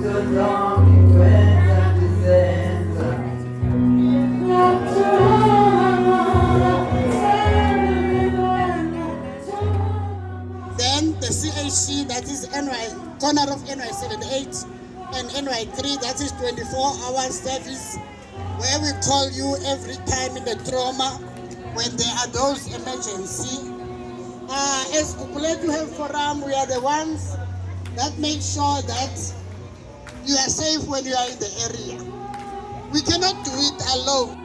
Then the CHC, that is NY, corner of NY 78 and NY 3, that is 24-hour service, where we call you every time in the trauma when there are those emergency. As Kukuletu Health Forum, we are the ones that make sure that you are safe when you are in the area. We cannot do it alone.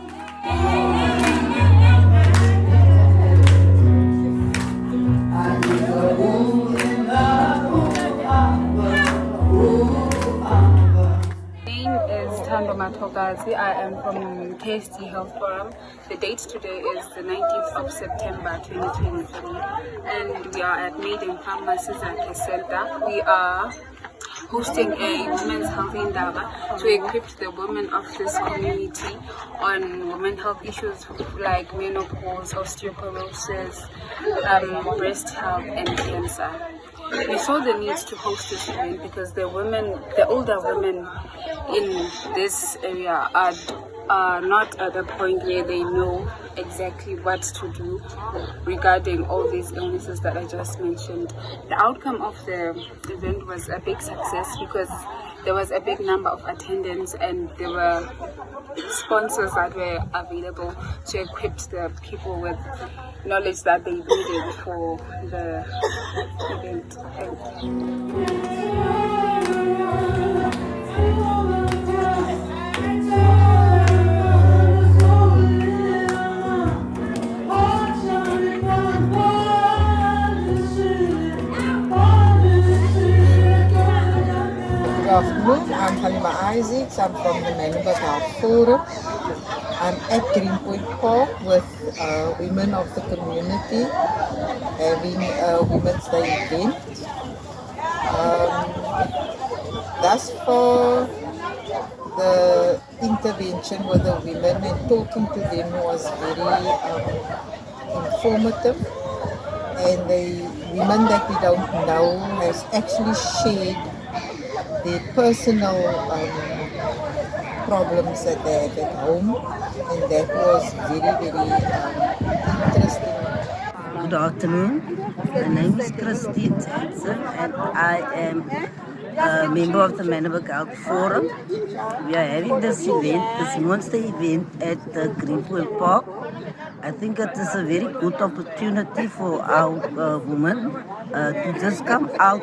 Thando Matogazi. I am from KST Health Forum. The date today is the 19th of September 2023, and we are at Maiden Farmer Sizakhe Center. We are hosting a women's health indaba to equip the women of this community on women health issues like menopause, osteoporosis, breast health, and cancer. We saw the need to host this event because the older women in this area are not at a point where they know exactly what to do regarding all these illnesses that I just mentioned. The outcome of the event was a big success because there was a big number of attendants and there were sponsors that were available to equip the people with knowledge that they needed for the event. Thank you. Good afternoon, I'm Halima Isaacs. I'm from the Menenberg Health Forum. I'm at Greenpoint Park with women of the community having a Women's Day event. Thus far, the intervention with the women and talking to them was very informative, and the women that we don't know has actually shared their personal problems that they had at home, and that was very, very interesting. Good afternoon. My name is Christine Jackson and I am a member of the Menenberg Health Forum. We are having this event, this monster event at the Greenpoint Park. I think it is a very good opportunity for our women to just come out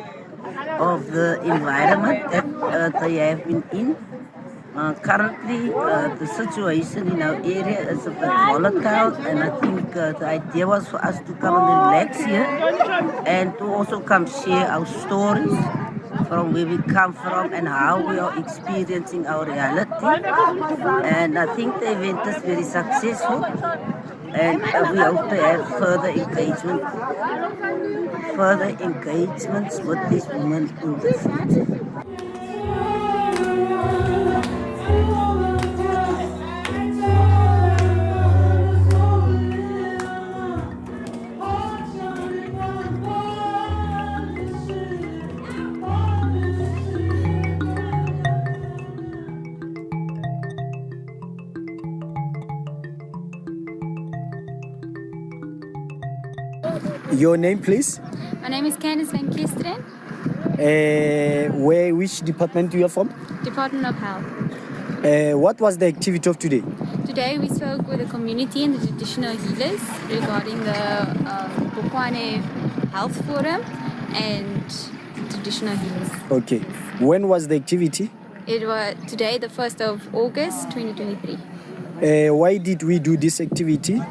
of the environment that they have been in. Currently, the situation in our area is a bit volatile, and I think the idea was for us to come and relax here and to also come share our stories from where we come from and how we are experiencing our reality. And I think the event is very successful, and we hope to have further engagements with these women in the future. Your name, please? My name is Candice Van Kesteren. Which department you are from? Department of Health. What was the activity of today? Today we spoke with the community and the traditional healers regarding the Bokwane Health Forum and traditional healers. Okay. When was the activity? It was today, the 1st of August 2023. Why did we do this activity?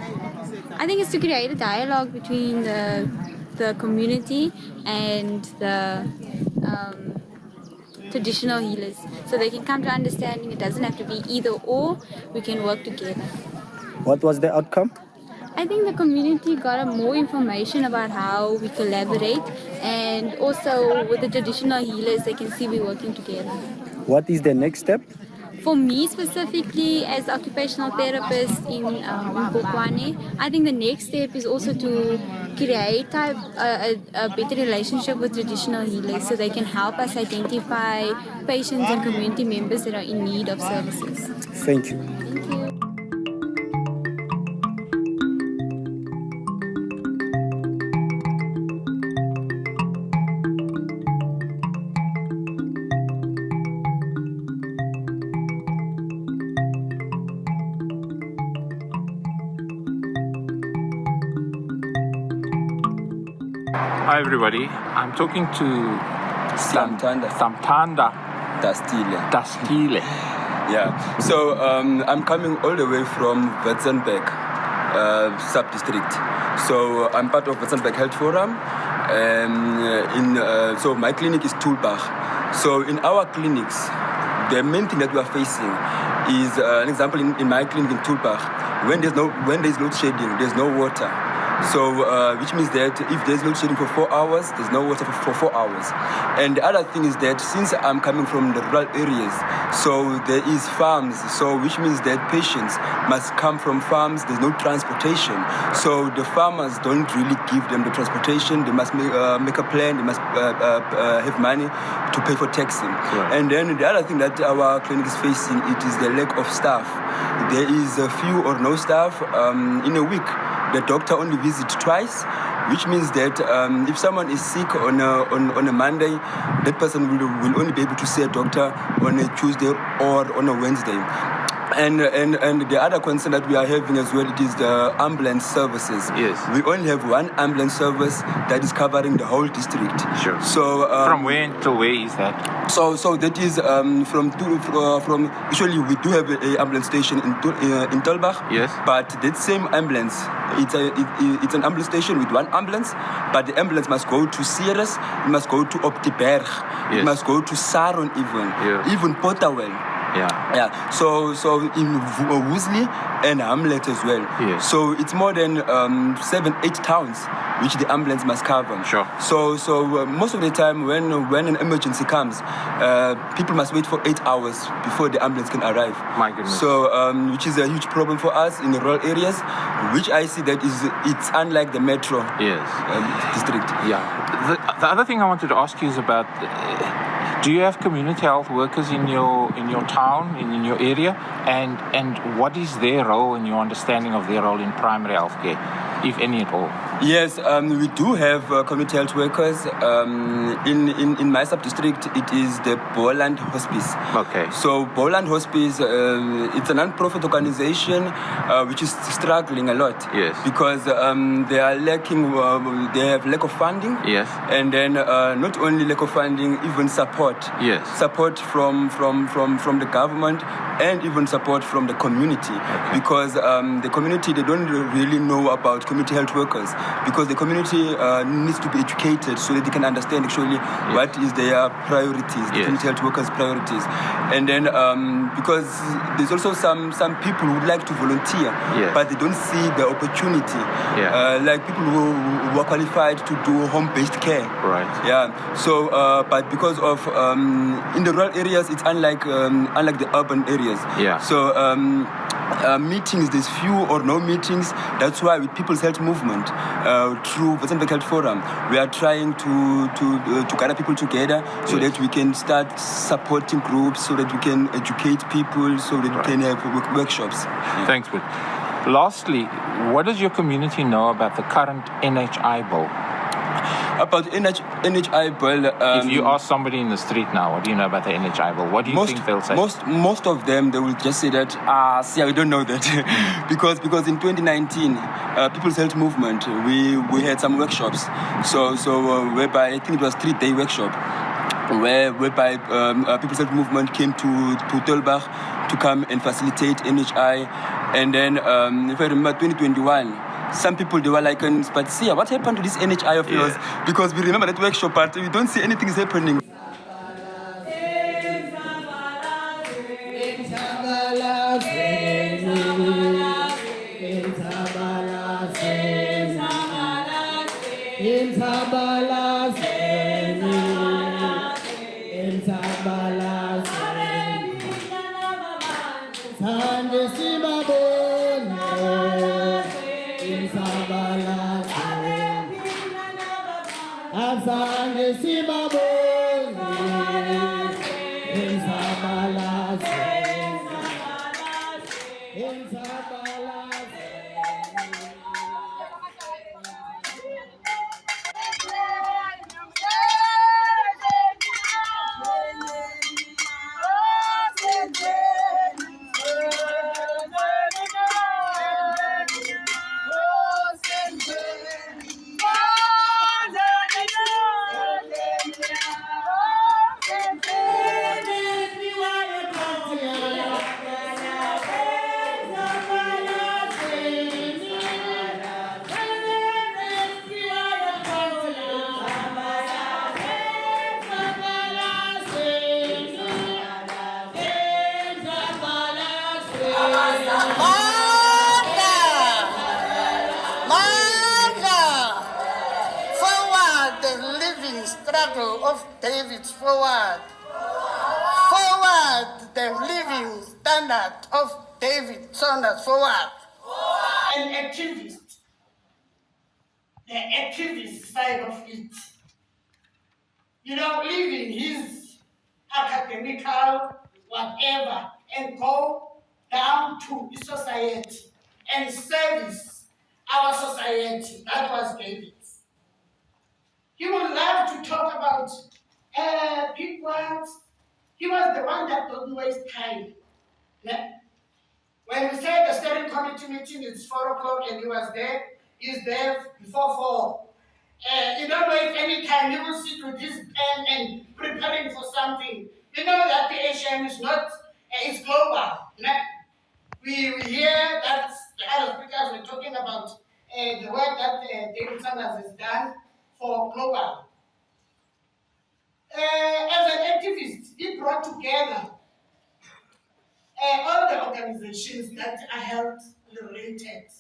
I think it's to create a dialogue between the community and the traditional healers, so they can come to understanding it doesn't have to be either or, we can work together. What was the outcome? I think the community got more information about how we collaborate, and also with the traditional healers they can see we're working together. What is the next step? for me specifically, as the occupational therapist in Bokwane, I think the next step is also to create a better relationship with traditional healers so they can help us identify patients and community members that are in need of services. Thank you. Thank you. Hi everybody, I'm talking to Samtanda Dastile. Yeah, so I'm coming all the way from Witzenberg sub-district. So I'm part of Witzenberg Health Forum. So my clinic is Tulbach. So in our clinics, the main thing that we are facing is an example in my clinic in Tulbach. When there's load shedding, there's no water. So, which means that if there's load shedding for 4 hours, there's no water for 4 hours. And the other thing is that since I'm coming from the rural areas, so there is farms, so which means that patients must come from farms, there's no transportation. So the farmers don't really give them the transportation, they must make a plan, they must have money to pay for taxi. Right. And then the other thing that our clinic is facing, it is the lack of staff. There is a few or no staff in a week. The doctor only visits twice, which means that if someone is sick on a Monday, that person will only be able to see a doctor on a Tuesday or on a Wednesday. And the other concern that we are having as well, it is the ambulance services. Yes. We only have one ambulance service that is covering the whole district. Sure. So From where to where is that? So that is from usually we do have an ambulance station in Tulbach. Yes. But that same ambulance, it's an ambulance station with one ambulance, but the ambulance must go to Ceres, it must go to Optiberg, Yes. it must go to Saron even Potterwell. Yeah. So in Woolsley and Hamlet as well. Yes. So it's more than 7-8 towns which the ambulance must cover. Sure. So most of the time when an emergency comes, people must wait for 8 hours before the ambulance can arrive. My goodness. So which is a huge problem for us in the rural areas, which I see that it's unlike the metro Yes. district. Yeah. The other thing I wanted to ask you is about. Do you have community health workers in your town, in your area, and what is their role in your understanding of their role in primary health care, if any at all? Yes, we do have community health workers. In my sub-district, it is the Boland Hospice. Okay. So Boland Hospice, it's a non-profit organization which is struggling a lot. Yes. Because they are lacking, they have lack of funding. Yes. And then not only lack of funding, even support. Yes. Support from the government and even support from the community. Okay. Because the community, they don't really know about community health workers. Because the community needs to be educated so that they can understand actually what is their priorities, the community health workers' priorities. And then because there's also some people who would like to volunteer, but they don't see the opportunity. Like people who are qualified to do home-based care. Right. Yeah. So, but because of in the rural areas, it's unlike the urban areas. Yeah. So meetings, there's few or no meetings. That's why with People's Health Movement, through Witzenberg Health Forum, we are trying to gather people together so that we can start supporting groups, so that we can educate people, so that we can have workshops. Thanks, Bud. Lastly, what does your community know about the current NHI bill? About NHI bill, if you ask somebody in the street now, what do you know about the NHI bill? What do you think they'll say? Most of them, they will just say that, we don't know that. because in 2019, People's Health Movement, we had some workshops. So whereby, I think it was 3-day workshop, whereby People's Health Movement came to Tulbach to come and facilitate NHI. And then, if I remember, 2021, some people, they were like, but see, what happened to this NHI of yours? Because we remember that workshop, but we don't see anything is happening. Azange sibabone Inzabalaze Inzabalaze Forward the living struggle of David, forward. Forward the living standard of David Saunders, forward. An activist, the activist side of it. You know, leaving his academical whatever and go down to society and service our society. That was David. He would love to talk about big words. He was the one that don't waste time. Yeah? When we say the steering committee meeting is 4 o'clock and he was there, he's there before 4. You don't waste any time. You will sit with his pen and preparing for something. You know that the ASHM is not, it's global. Yeah? We hear that the other speakers were talking about the work that David Saunders has done for global. As an activist, he brought together all the organizations that are health related.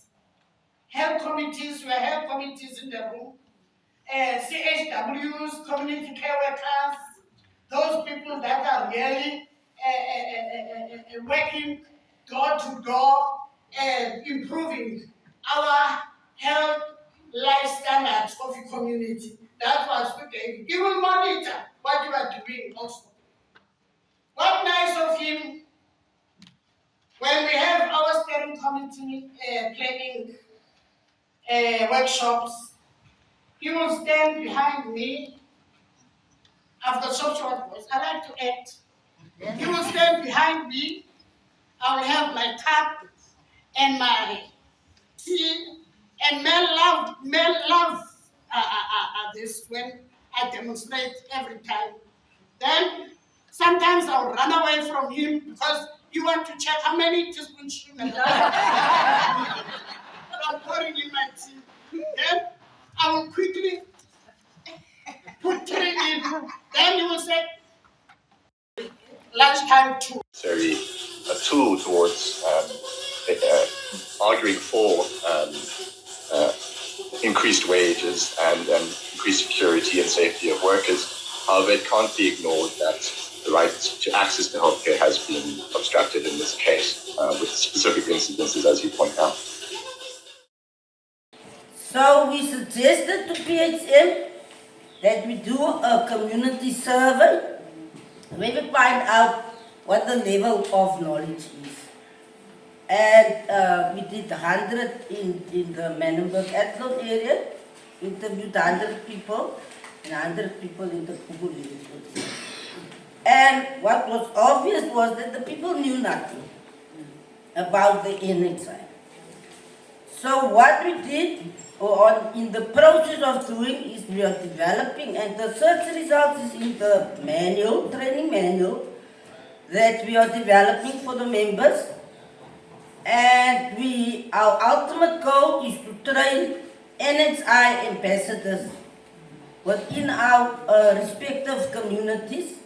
Health committees, we have committees in the room. CHWs, community care workers, those people that are really working door to door and improving our health life standards of the community. That was good. He will monitor what you are doing also. What nice of him when we have our steering committee planning workshops, he will stand behind me. I've got such short voice. I like to act. He will stand behind me. I will have my cup and my tea. And men love this when I demonstrate every time. Then sometimes I'll run away from him because you want to check how many teaspoons sugar I'm pouring in my tea. Then I will quickly put 3 in. Then you will say, lunchtime 2. A tool towards arguing for increased wages and increased security and safety of workers. However, it can't be ignored that the right to access to healthcare has been obstructed in this case, with specific incidences, as you point out. So we suggested to PHM that we do a community survey where we find out what the level of knowledge is. And we did 100 in the Manenberg-Athlone area, interviewed 100 people, and 100 people in the Pugu area. And what was obvious was that the people knew nothing about the NHI. So what we did, or in the process of doing, is we are developing, and the search results is in the manual, training manual, that we are developing for the members. And our ultimate goal is to train NHI ambassadors within our respective communities.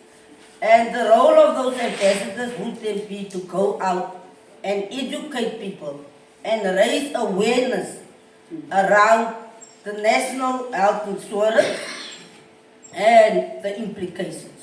And the role of those ambassadors would then be to go out and educate people and raise awareness around the national health insurance and the implications.